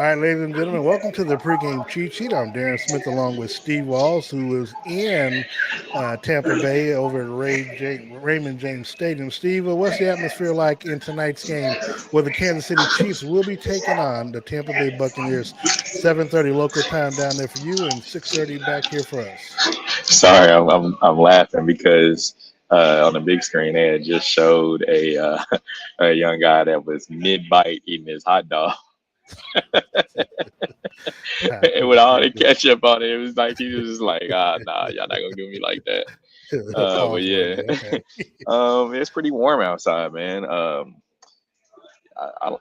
right, ladies and gentlemen, welcome to the pregame cheat sheet. I'm Darren Smith along with Steve Walls, who is in Tampa Bay over at Raymond James Stadium. Steve, what's the atmosphere like in tonight's game where the Kansas City Chiefs will be taking on the Tampa Bay Buccaneers? 7:30 local time down there for you and 6:30 back here for us. Sorry, I'm laughing because on the big screen they had just showed a young guy that was mid bite eating his hot dog, and with all the ketchup on it, it was like he was just like, nah, y'all not gonna do me like that. But Pause yeah, worthy. Okay. it's pretty warm outside, man.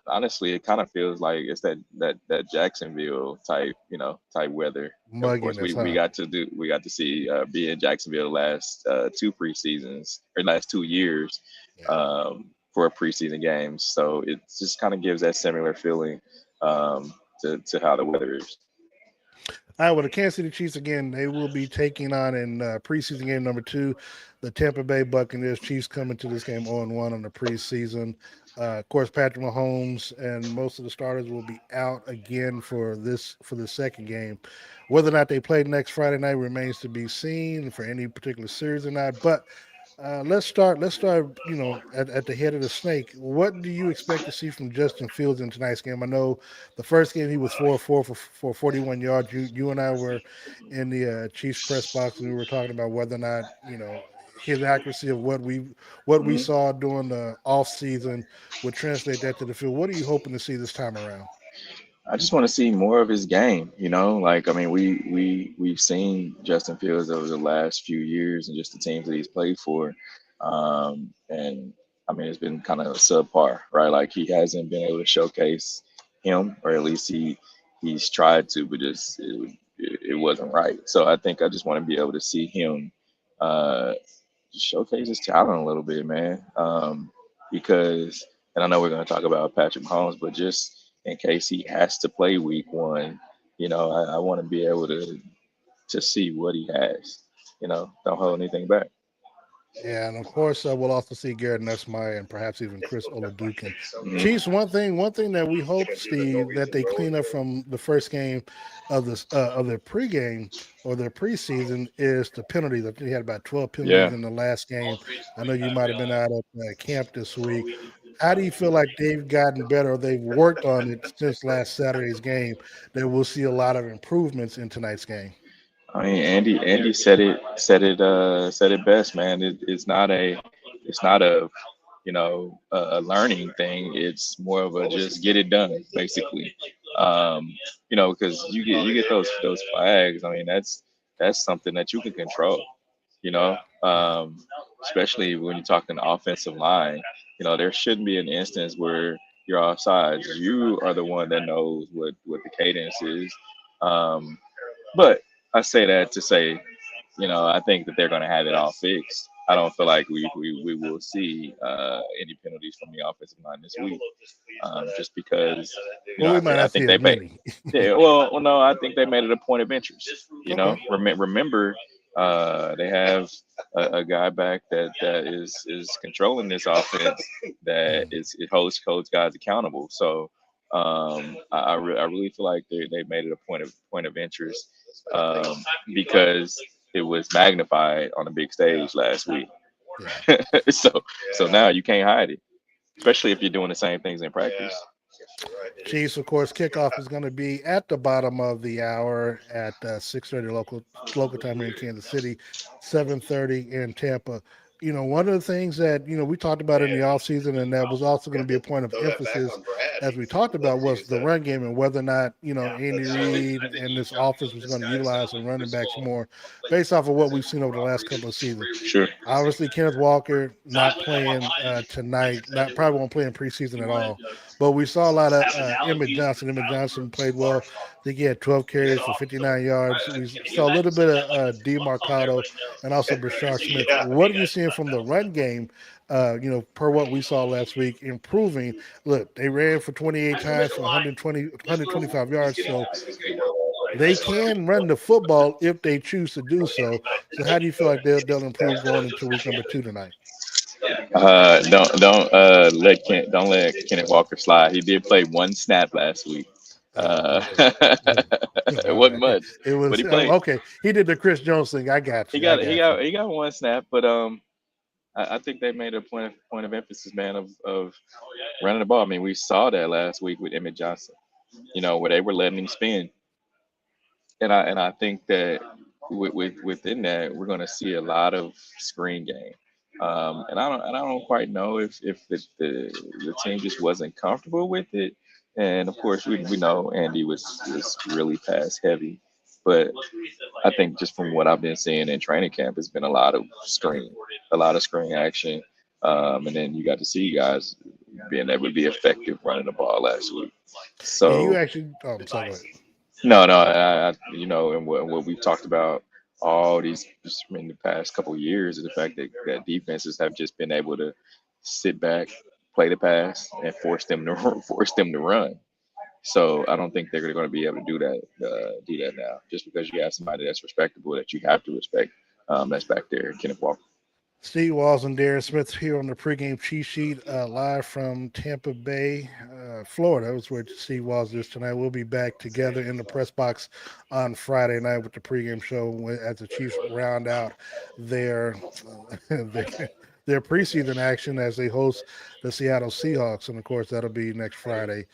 Honestly, it kind of feels like it's that Jacksonville type, type weather. Of course, Mugginess, we huh? got to see be in Jacksonville the last two preseasons or last 2 years Yeah. for a preseason games. So it just kind of gives that similar feeling to how the weather is. All right, well, the Kansas City Chiefs again. They will be taking on in preseason game number 2, the Tampa Bay Buccaneers. Chiefs coming to this game 0-1 on the preseason. Of course, Patrick Mahomes and most of the starters will be out again for the second game. Whether or not they play next Friday night remains to be seen for any particular series or not. But let's start. Let's start. At the head of the snake. What do you expect to see from Justin Fields in tonight's game? I know the first game he was 4-4 for 41 yards. You and I were in the Chiefs press box and we were talking about whether or not his accuracy of what we Mhm. saw during the off season would translate that to the field. What are you hoping to see this time around? I just want to see more of his game. Like I mean, we've seen Justin Fields over the last few years and just the teams that he's played for, and I mean it's been kind of subpar, right? Like he hasn't been able to showcase him, or at least he's tried to, but just it wasn't right. So I think I just want to be able to see him uh, showcase his talent a little bit, man. Because, and I know we're going to talk about Patrick Mahomes, but just in case he has to play Week 1, I want to be able to see what he has. Don't hold anything back. Yeah, and of course we'll also see Garrett Nussmeier and perhaps even Chris Oladukin. Mhm. Chiefs. One thing that we hope, Steve, that they clean up from the first game of their pregame or their preseason is the penalties. I think they had about 12 penalties Yeah. in the last game. I know you might have been out at camp this week. How do you feel like they've gotten better or they've worked on it since last Saturday's game? That we'll see a lot of improvements in tonight's game. I mean, Andy said it best, man. It's not a a learning thing. It's more of a just get it done, basically. Because you get those flags. I mean, that's something that you can control. You know, Yeah. um, Especially when you're talking offensive line. There shouldn't be an instance where you're offsides. You are the one that knows what the cadence is. Um, but I say that to say, I think that they're going to have it all fixed. I don't feel like we will see any penalties from the offensive line this week, just because Well, we might I not see think as they made. many. Yeah, well, no, I think they made it a point of interest. Okay. Remember, they have a guy back that is controlling this offense that Mm. is it holds coach guys accountable. So I really feel like they made it a point of interest because it was magnified on the big stage last week. Yeah. so so now you can't hide it, especially if you're doing the same things in practice. Chiefs, of course, kickoff is going to be at the bottom of the hour at 6:30 local time here in Kansas City, 7:30 in Tampa. One of the things that we talked about in the offseason, and that was also going to be a point of emphasis as we talked about, was the run game and whether or not Andy Reid and this offense was going to utilize the running backs more, based off of what we've seen over the last couple of seasons. Sure. Obviously, Kenneth Walker not playing tonight, not probably won't play in preseason at all. But we saw a lot of Emmett Johnson. Emmett Johnson played well. I think he had 12 carries for 59 yards. We saw a little bit of DeMarcado and also Brashard Smith. What are you seeing from the run game? Per what we saw last week, improving. Look, they ran for 28 times for 125 yards. So they can run the football if they choose to do so. So how do you feel like they'll improve going into week number 2 tonight? Don't let Kenneth Walker slide. He did play one snap last week. Okay. It All wasn't right. much, It but was he played. okay. He did the Chris Jones thing. I got He you. I got he got you. got he got one snap, but I think they made a point of emphasis, man, of running the ball. I mean, we saw that last week with Emmett Johnson, where they were letting him spin, and I think that within that we're going to see a lot of screen game, and I don't quite know if the team just wasn't comfortable with it, and of course we know Andy was really pass heavy, but I think just from what I've been seeing in training camp, it's been a lot of screen action, and then you got to see guys being able to be effective running the ball last week. Yeah, you So actually. I'm sorry. Go ahead. no, no, and what we've talked about all these just in the past couple of years is the fact that defenses have just been able to sit back, play the pass, and force them to force them to run. So I don't think they're going to be able to do that now, just because you have somebody that's respectable that you have to respect. That's back there, Kenneth Walker. Steve Walls and Darren Smith here on the pregame cheat sheet, live from Tampa Bay, Florida. That's where Steve Walls is tonight. We'll be back together in the press box on Friday night with the pregame show as the Chiefs round out their their, their preseason action as they host the Seattle Seahawks, and of course that'll be next Friday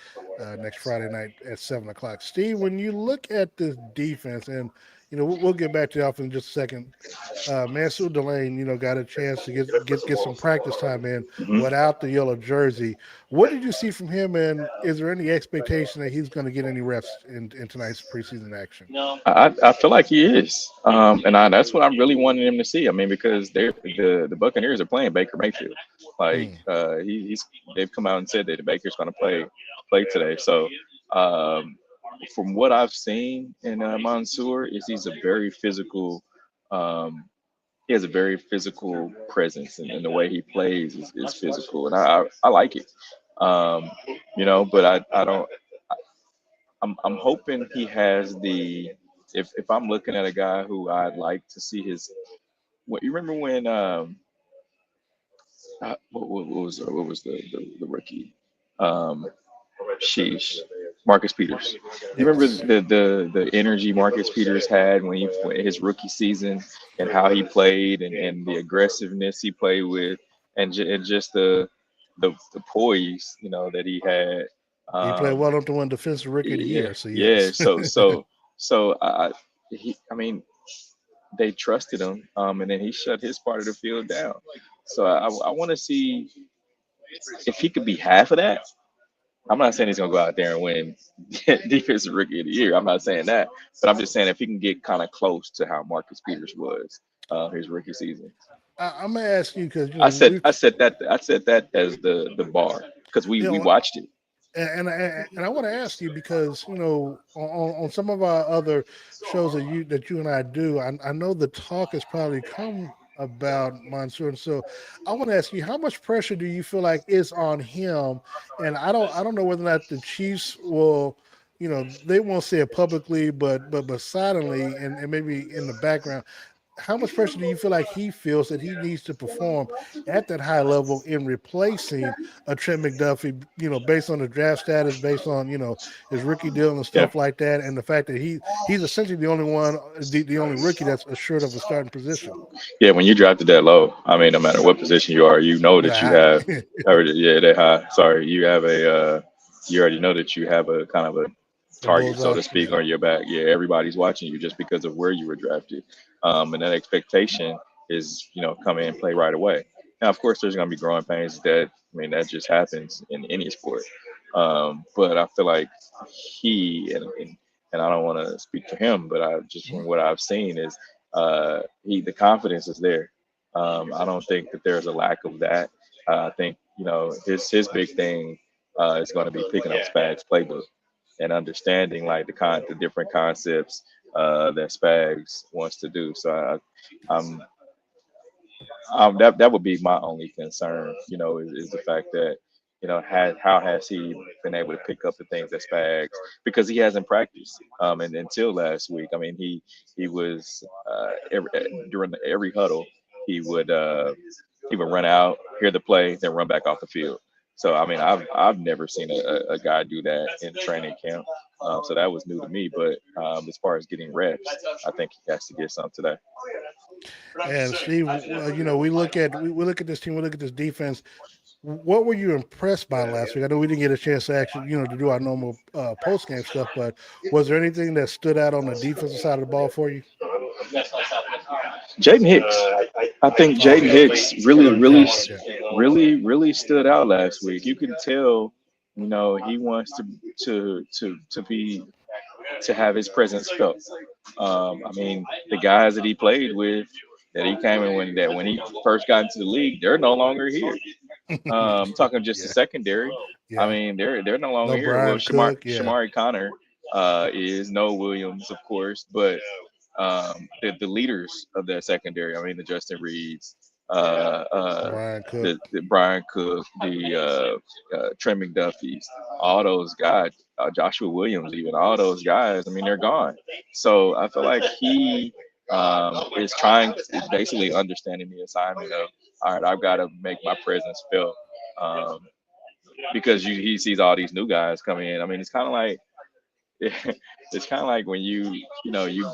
night at 7 o'clock. Steve, when you look at this defense, and we'll get back to that in just a second. Mansur Delane, got a chance to get some practice time in Mhm. without the yellow jersey. What did you see from him, and is there any expectation that he's going to get any reps in tonight's preseason action? I feel like he is, that's what I'm really wanting him to see. I mean, because the Buccaneers are playing Baker Mayfield, like Mm. he's they've come out and said that Baker's going to play today. So um, from what I've seen in Mansour, is he has a very physical presence, and the way he plays is physical, and I like it. Um, but I don't. I'm hoping he has the. If I'm looking at a guy who I'd like to see his. What you remember when what was the rookie? Um, Sheesh, Marcus Peters. You remember Yes. the energy Marcus Peters had when his rookie season, and how he played, and the aggressiveness he played with, and just the poise that he had. He played Um, well up to one defensive rookie of the yeah, year, so yeah. yes. So I mean, they trusted him, and then he shut his part of the field down. So I want to see if he could be half of that. I'm not saying he's gonna go out there and win defensive rookie of the year. I'm not saying that, but I'm just saying if he can get kind of close to how Marcus Peters was his rookie season. I'm gonna ask you because I said we've I said that I said that as the bar, because we you we know watched it. and I want to ask you because on some of our other shows that you and I do, I know the talk has probably come about Mansour. And so I want to ask you, how much pressure do you feel like is on him? And I don't know whether or not the Chiefs will, they won't say it publicly, but silently and maybe in the background. How much pressure do you feel like he feels that he needs to perform at that high level in replacing a Trent McDuffie, based on the draft status, based on, his rookie deal and Yeah, stuff like that, and the fact that he's essentially the only one, the only rookie that's assured of a starting position. yeah. When you drafted that low, I mean, no matter what position you are, you know that you That have. high. Yeah, that high. Sorry, you have you already know that you have a kind of a The target, so bullseye. to speak, Yeah. on your back. Yeah, everybody's watching you just because of where you were drafted, and that expectation is come in and play right away. Now, of course, there's going to be growing pains. That just happens in any sport. But I feel like and I don't want to speak for him, but I just from what I've seen is the confidence is there. I don't think that there's a lack of that. I think his big thing is going to be picking up Spag's playbook and understanding like the different concepts that Spags wants to do. So I'm that would be my only concern, is the fact that, how has he been able to pick up the things that Spags, because he hasn't practiced, and until last week. I mean, he was during every huddle, he would uh, he would run out, hear the play, then run back off the field. So I mean, I've never seen a guy do that in training camp. So that was new to me. But as far as getting reps, I think he has to get some today. And Steve, we look at this team, we look at this defense. What were you impressed by last week? I know we didn't get a chance to actually, to do our normal post game stuff, but was there anything that stood out on the defensive side of the ball for you? Jaden Hicks. I think Oh Jaden yeah, Hicks really, good really, call. Yeah, really stood out last week. You can tell, he wants to have his presence felt. I mean, the guys that he played with, that he came in when he first got into the league, they're no longer here. Talking just the yeah, secondary. I yeah. mean, they're no longer No here. Well, Brian Cook. Yeah, Shamari Connor is no Williams, of course, but the leaders of that secondary. I mean, the Justin Reeds, Brian the, Cook. the Brian Cook, the Trey McDuffies, all those guys, Joshua Williams, even all those guys. I mean, they're gone. So I feel like he is basically understanding the assignment of, all right, I've got to make my presence felt. Um, because he sees all these new guys coming in. I mean, it's kind of like it's kind of like when you've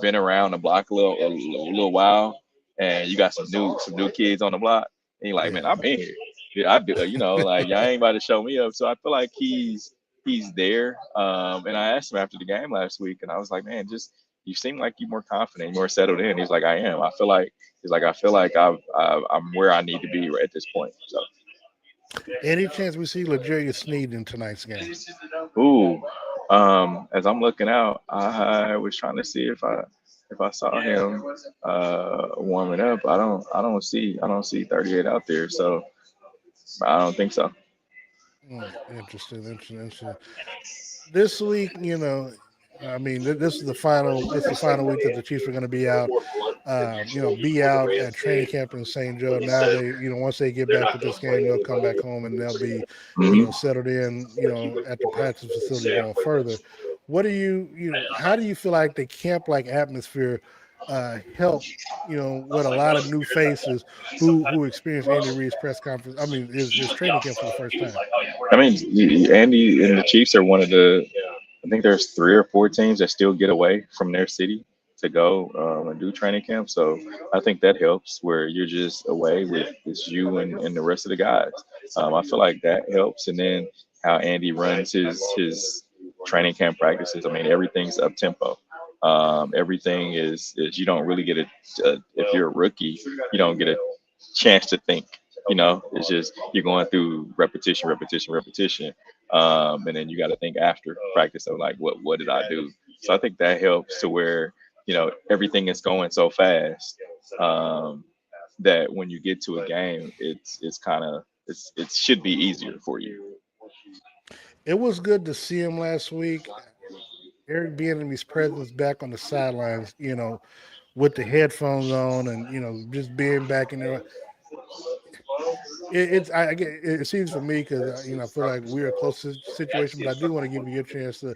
been around the block a little while, and you got some new kids on the block, and you're like, man, Yeah. I've been here. Yeah, I do. Like y'all ain't about to show me up. So I feel like he's there. And I asked him after the game last week, and I was like, man, just you seem like you're more confident, more settled in. He's like, I am. I feel like I'm where I need to be right at this point. So. Any chance we see Legarius Sneed in tonight's game? Ooh, as I'm looking out, I was trying to see if I saw him warming up. I don't see 38 out there, so I don't think so. Interesting. This week, I mean, this is the final. This is the final week that the Chiefs are going to be out. Be out at training camp in St. Joe. Now once they get back with this game, they'll come back home and they'll be, Hmm. settled in, at the practice facility going further. What do how do you feel like the camp like atmosphere help, with a lot of new faces who experience Andy Reid's press conference? I mean, is training camp for the first time. I mean, Andy and the Chiefs are one of the. I think there's 3 or 4 teams that still get away from their city to go and do training camp. So I think that helps where you're just away with it's you and the rest of the guys. I feel like that helps. And then how Andy runs his training camp practices. I mean, everything's up tempo. Everything is you don't really get if you're a rookie, you don't get a chance to think. It's just you're going through repetition, repetition, repetition, and then you got to think after practice of like what did I do? So I think that helps to where everything is going so fast um, that when you get to a game, it's kind of it should be easier for you. It was good to see him last week. Eric Bieniemy's presence back on the sidelines, with the headphones on and just being back in there. It's I get it seems for me because I feel like we're a close situation, but I do want to give you a chance to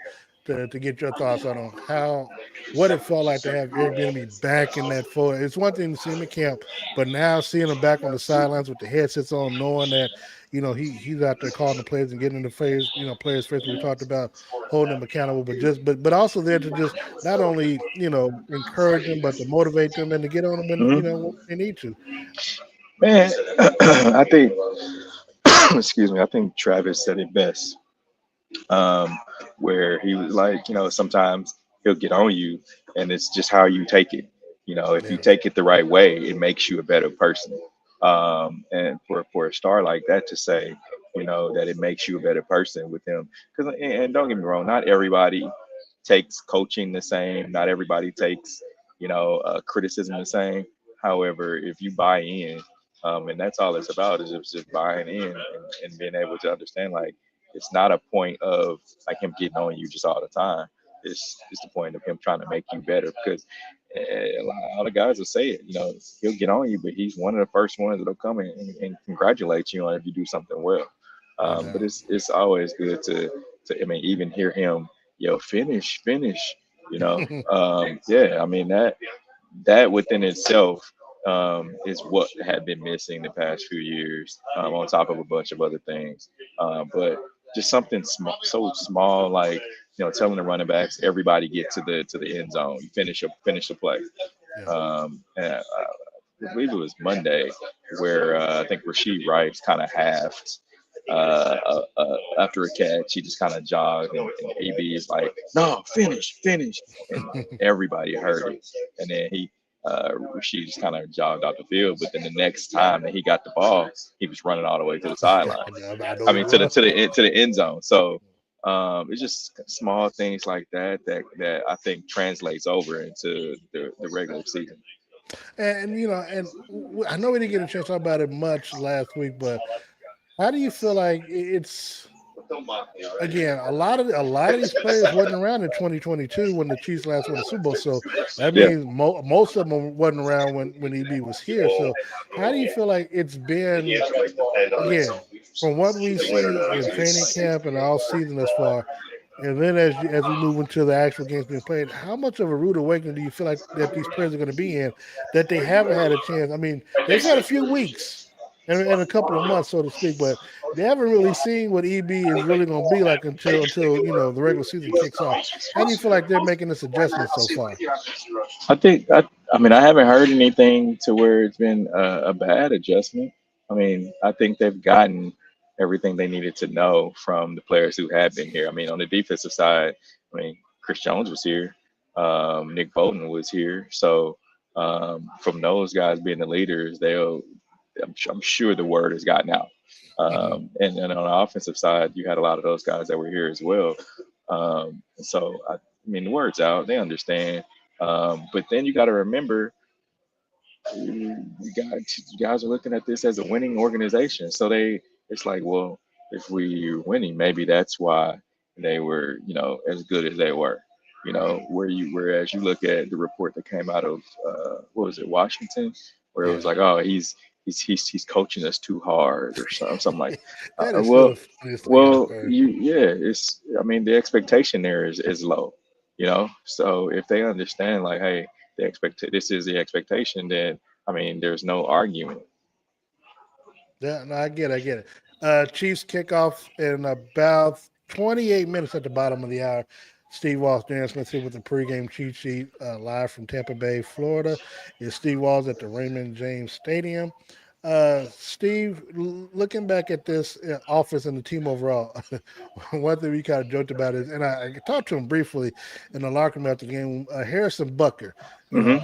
get your thoughts on how what it felt like to have Eric Bieniemy back in that fold. It's one thing to see him in camp, but now seeing him back on the sidelines with the headsets on, knowing that he's out there calling the plays and getting in the face, players face. We talked about holding them accountable, but also there to just not only encourage them, but to motivate them and to get on them when Hmm. when they need to. Man, I think excuse me. I think Travis said it best. um, where he was like, sometimes he'll get on you, and it's just how you take it. If you Yeah. take it the right way, it makes you a better person. And for a star like that to say, that it makes you a better person with him, because and don't get me wrong, not everybody takes coaching the same. Not everybody takes, criticism the same. However, if you buy in, and that's all it's about is just buying in and being able to understand like it's not a point of like him getting on you just all the time. It's the point of him trying to make you better because a lot of guys will say it. He'll get on you, but he's one of the first ones that'll come in and congratulate you on if you do something well. No But doubt. it's always good to I mean even hear him finish. Yeah, I mean that within itself is what had been missing the past few years, on top of a bunch of other things. But just something small, so small, like telling the running backs, everybody get to the end zone, you finish the play. Yeah. And I believe it was Monday where I think Rasheed Rice kind of halved after a catch. He just kind of jogged, and AB is like, "No, finish," and everybody heard it. And then Rasheed just kind of jogged out the field. But then the next time that he got the ball, he was running all the way to the Yeah, sideline. I know I he mean, to the was. to the to the end zone. So it's just small things like that I think translates over into the regular season. And I know we didn't get a chance to talk about it much last week, but how do you feel like it's again a lot of these players wasn't around in 2022 when the Chiefs last won the Super Bowl, so that Yeah. means most of them wasn't around when EB was here. So how do you feel like it's been again from what we see in training camp and all season thus far? And then as we move into the actual games being played, how much of a rude awakening do you feel like that these players are going to be in that they haven't had a chance? I mean, they've had a few weeks and a couple of months, so to speak, but they haven't really seen what EB is really going to be like until the regular season kicks off. How do you feel like they're making this adjustment so far? I think I mean I haven't heard anything to where it's been a bad adjustment. I mean I think they've gotten everything they needed to know from the players who have been here. I mean on the defensive side, I mean Chris Jones was here, Nick Bolton was here, so from those guys being the leaders, I'm sure the word has gotten out. And then on the offensive side, you had a lot of those guys that were here as well. So I mean the word's out, they understand. But then you got to remember, you guys are looking at this as a winning organization. So it's like, well, if we're winning, maybe that's why they were, as good as they were. Whereas you look at the report that came out of what was it, Washington, where it was Yeah, like, oh, he's coaching us too hard or something like. that is still Well, the funniest thing I've well, heard. it's. I mean, the expectation there is low. So if they understand, like, hey, this is the expectation, then I mean, there's no argument. Yeah, no, I get it. Chiefs kickoff in about 28 minutes at the bottom of the hour. Steve Walls, Darren Smith here with the pregame cheat sheet live from Tampa Bay, Florida. It's Steve Walls at the Raymond James Stadium. Steve, looking back at this offense and the team overall, one thing we kind of joked about is, and I talked to him briefly in the locker room after the game. Harrison Bucker, Hmm.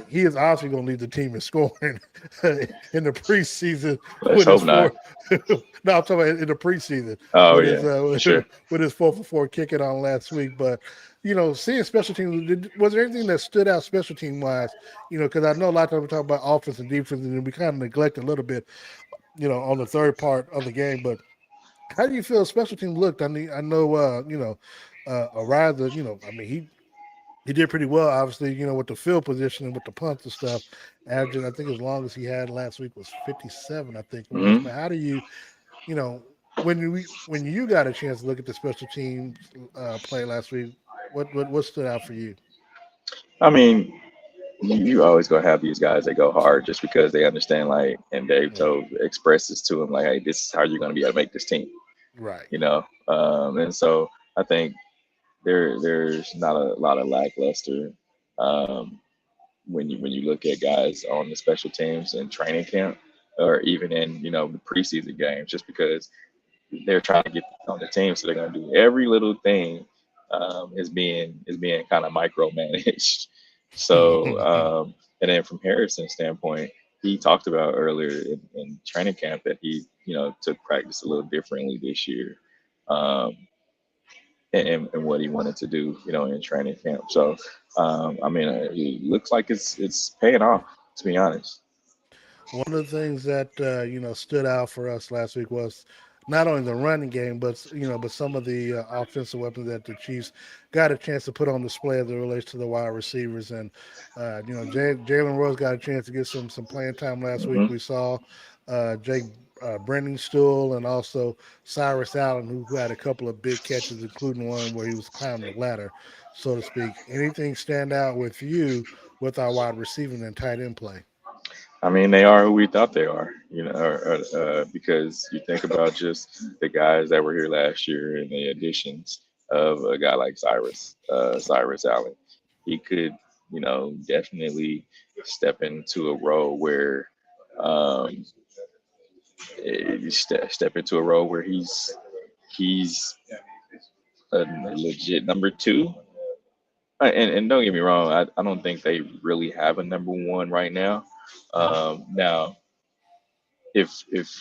he is obviously going to lead the team in scoring in the preseason Let's with his hope not. four. No, I'm talking about in the preseason Oh with his yeah, for sure. with his 4 for 4 kicking on last week. But seeing special teams, was there anything that stood out special team wise? Because I know a lot of times we talk about offense and defense, and we kind of neglect a little bit, on the third part of the game. But how do you feel special team looked? I mean, I know, Ariza, I mean, he did pretty well, obviously, with the field position and with the punts and stuff. Averaging, I think, as long as he had last week was 57, I think it was. Hmm. But how do you, you know, when you got a chance to look at the special teams play last week, what stood out for you? I mean, you always gonna have these guys that go hard just because they understand, like, and Dave Yeah, told expresses to them, like, hey, this is how you're gonna be able to make this team. right. And so I think there's not a lot of lackluster um, when you look at guys on the special teams in training camp or even in the preseason games, just because they're trying to get on the team, so they're going to do every little thing is being kind of micromanaged. So and then from Harrison's standpoint, he talked about earlier in training camp that he took practice a little differently this year. Um, and what he wanted to do, in training camp. So, I mean, it looks like it's paying off. To be honest. One of the things that stood out for us last week was not only the running game, but some of the offensive weapons that the Chiefs got a chance to put on display as it relates to the wide receivers. And Jalen Rose got a chance to get some playing time last week. Hmm. We saw Jake Brennan Stool and also Cyrus Allen, who had a couple of big catches, including one where he was climbing the ladder, so to speak. Anything stand out with you with our wide receiving and tight end play? I mean, they are who we thought they are, because you think about just the guys that were here last year and the additions. of a guy like Cyrus Allen. He could, definitely step into a role where, um, step into a role where he's a legit number two. And don't get me wrong, I don't think they really have a number one right now. Mhm. Now, if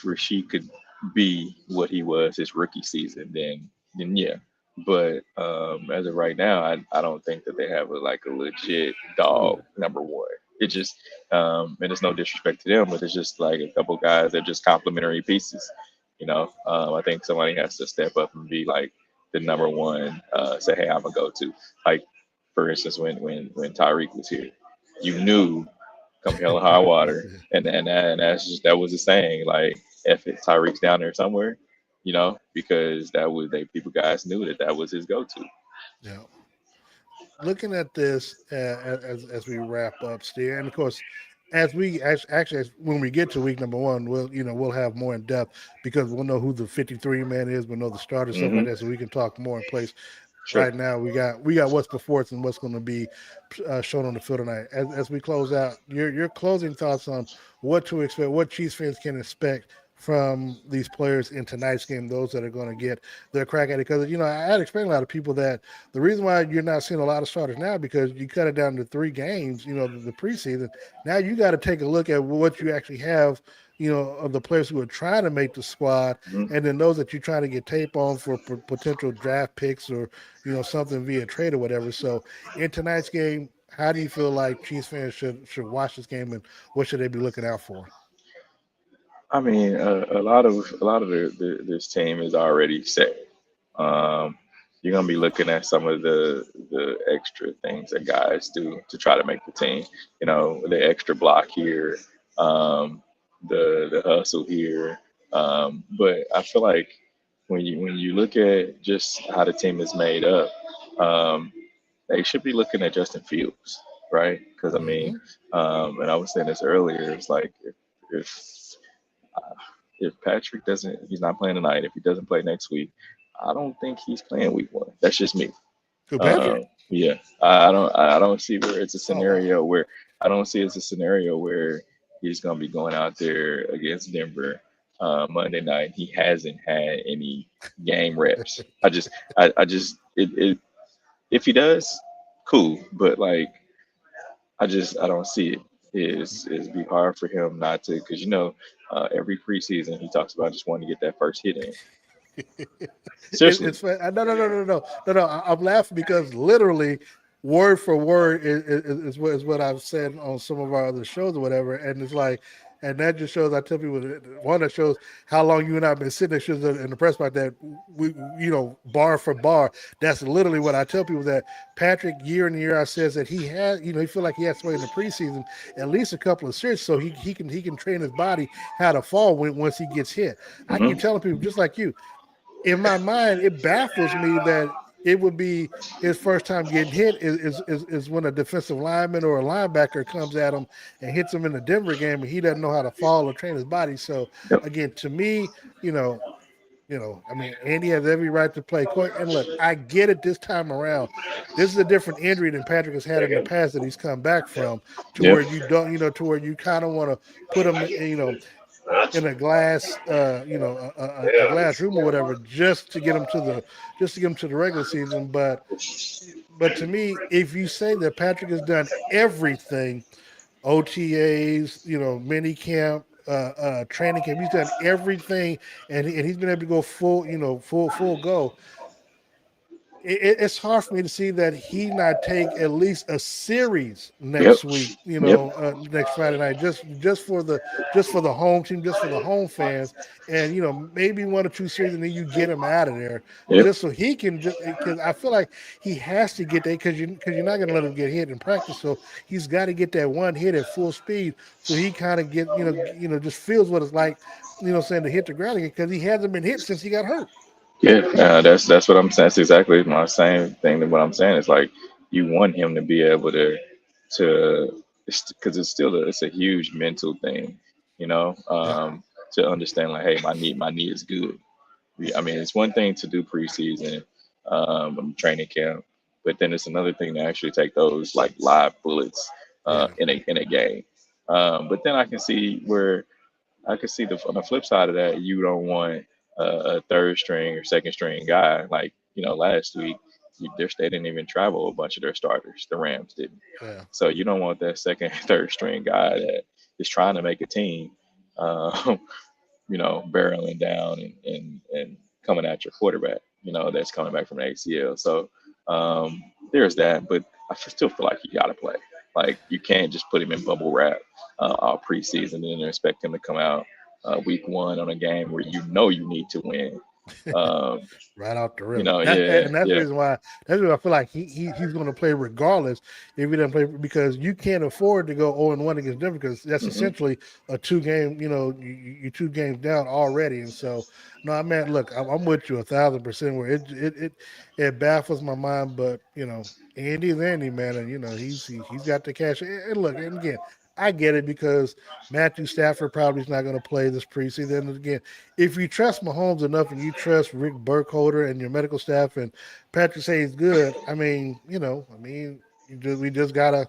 Rasheed could be what he was his rookie season, then yeah. But as of right now, I don't think that they have like a legit Yeah. dog number one. It just and it's no disrespect to them, but it's just like a couple guys that are just complementary pieces. I think somebody has to step up and be like the number one. Say, hey, I'm gonna go to. Like for instance, when Tyreek was here, you knew come hell or high water, and that was the saying. Like, if it, Tyreek's down there somewhere, because that was they people guys knew that was his go-to. Yeah. Looking at this as we wrap up, Steer, and of course, when we get to week number one, we'll have more in depth because we'll know who the 53 man is, we'll know the starter stuff like Hmm. that, so we can talk more in place. Sure. Right now, we got what's before us and what's going to be shown on the field tonight. As we close out, your closing thoughts on what to expect, what Chiefs fans can expect from these players in tonight's game, those that are going to get their crack at it. Because I had explained to a lot of people that the reason why you're not seeing a lot of starters now because you cut it down to 3 games, the preseason. Now you got to take a look at what you actually have, of the players who are trying to make the squad, Hmm. and then those that you're trying to get tape on for potential draft picks or something via trade or whatever. So in tonight's game, how do you feel like Chiefs fans should watch this game and what should they be looking out for? I mean, a lot of this team is already set. Um, you're gonna be looking at some of the extra things that guys do to try to make the team. The extra block here, the hustle here. But I feel like when you look at just how the team is made up, um, they should be looking at Justin Fields, right? Because I mean, Mm-hmm. and I was saying this earlier. It's like if if Patrick doesn't, he's not playing tonight. If he doesn't play next week, I don't think he's playing week one. That's just me. Who, Patrick? Yeah, I don't see where it's a Oh wow. scenario where I don't see it's a scenario where he's gonna be going out there against Denver Monday night. He hasn't had any game reps. I just if he does, cool. But like I don't see it. Is be hard for him not to because every preseason he talks about just wanting to get that first hit in. Seriously. It's no. I'm laughing because literally, word for word is what I've said on some of our other shows or whatever, and it's like, and that just shows. I tell people one that shows how long you and I've been sitting there shows in the press box that bar for bar. That's literally what I tell people that Patrick year in and year out says that he has, he feel like he has to wait in the preseason at least a couple of series so he can train his body how to fall once he gets hit. I keep Hmm. telling people just like you in my mind, it baffles me that it would be his first time getting hit is when a defensive lineman or a linebacker comes at him and hits him in the Denver game and he doesn't know how to fall or train his body. So Yep. again, to me, I mean, Andy has every right to play court. And look, I get it this time around. This is a different injury than Patrick has had in the past that he's come back from, to Yep. where you don't, to where you kind of want to put him, in a glass, a glass room or whatever, just to get him to the regular season. But to me, if you say that Patrick has done everything, OTAs, mini camp, training camp, he's done everything, and he's been able to go full, full go. It's hard for me to see that he not take at least a series Yep. next week, Yep. next Friday night, just for the home team, just for the home fans, and maybe 1 or 2 series, and then you get him out of there Yep. just so he can just because I feel like he has to get that because you're not going to let him get hit in practice, so he's got to get that one hit at full speed so he kind of get just feels what it's like, saying to hit the ground again because he hasn't been hit since he got hurt. Yeah. That's what I'm saying. That's exactly my same thing. That what I'm saying is like you want him to be able to because it's a huge mental thing, you know, Yeah. to understand like, hey, my knee is good. I mean, it's one thing to do preseason training camp. But then it's another thing to actually take those like live bullets Yeah, in a game. But then I can see the on the flip side of that, you don't want a third string or second string guy like last week. They didn't even travel a bunch of their starters. The Rams didn't. yeah, So you don't want that second, third string guy that is trying to make a team, uh, barreling down and coming at your quarterback, that's coming back from an ACL. So there's that, but I still feel like he got to play. Like you can't just put him in bubble wrap all preseason and then expect him to come out week one on a game where you need to win. Um, right out the rip. yeah, And that's the yeah, reason why. That's why I feel like he's going to play regardless if he doesn't play because you can't afford to go 0-1 against Denver because that's hmm essentially a 2 game. You 2 games down already, and so no, I mean, look, I'm with you 1,000% where it baffles my mind, but Andy's Andy, man, and he's got the cash. And look, and again, I get it because Matthew Stafford probably is not going to play this preseason. And again, if you trust Mahomes enough and you trust Rick Burkholder and your medical staff and Patrick says good, we just gotta.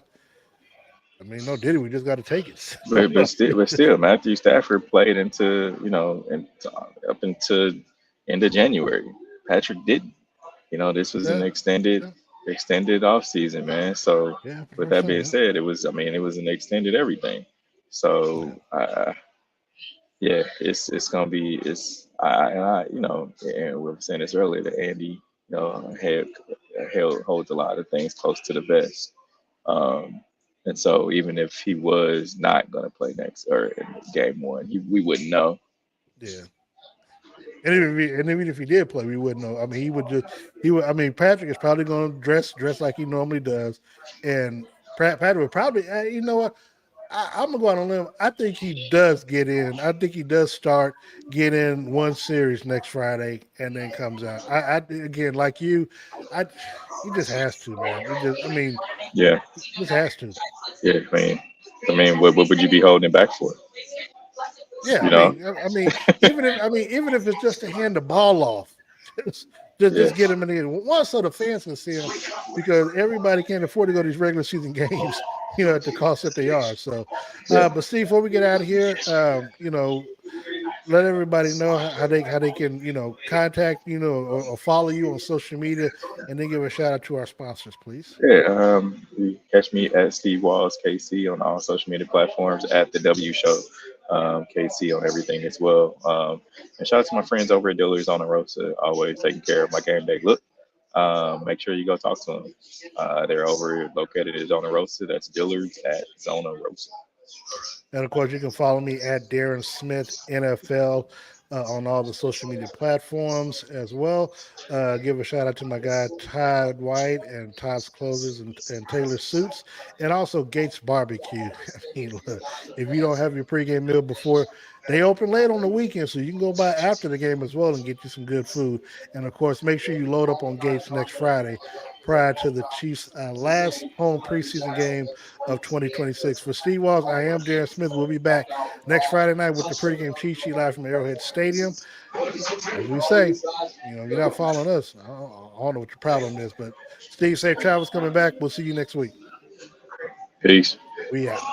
I mean, no, did it? We just got to take it. So, but still, Matthew Stafford played into up into end of January. Patrick didn't. This was an yeah, extended yeah, extended off season, man. So yeah, with pretty much that so. being Yeah, said, it was an extended everything. yeah, So yeah, it's gonna be it's and and we were saying this earlier that Andy holds a lot of things close to the vest. And so even if he was not gonna play next or in game one, we wouldn't know. yeah. And even if he did play, we wouldn't know. I mean, he would. I mean, Patrick is probably going to dress like he normally does, and Patrick would probably. You know what? I'm gonna go out on a limb. I think he does get in. I think he does get in one series next Friday, and then comes out. Again, like you, I he just has to, man. Yeah, He just has to. yeah. What would you be holding back for? Yeah, You know? even if it's just to hand the ball off, just Yeah, get him in the one so the fans can see him, because everybody can't afford to go to these regular season games, at the cost that they are. So, yeah. but Steve, before we get out of here, let everybody know how they can contact or follow you on social media, and then give a shout out to our sponsors, please. Yeah, you catch me at Steve Walls KC on all social media platforms at the W Show KC on everything as well. And shout out to my friends over at Dillard's on the Rosa, always taking care of my game day look. Make sure you go talk to them. They're over located at Zona Rosa. That's Dillard's at Zona Rosa. And of course, you can follow me at Darren Smith NFL on all the social media platforms as well. Give a shout out to my guy Todd White and Todd's Closers and Taylor Suits, and also Gates Barbecue. I mean, look, if you don't have your pregame meal before, they open late on the weekend, so you can go by after the game as well and get you some good food. And of course, make sure you load up on Gates next Friday prior to the Chiefs' last home preseason game of 2026. For Steve Walls, I am Darren Smith. We'll be back next Friday night with the pregame cheat sheet live from Arrowhead Stadium. As we say, you're not following us. I don't know what your problem is, but Steve, safe travels coming back. We'll see you next week. Peace. We out.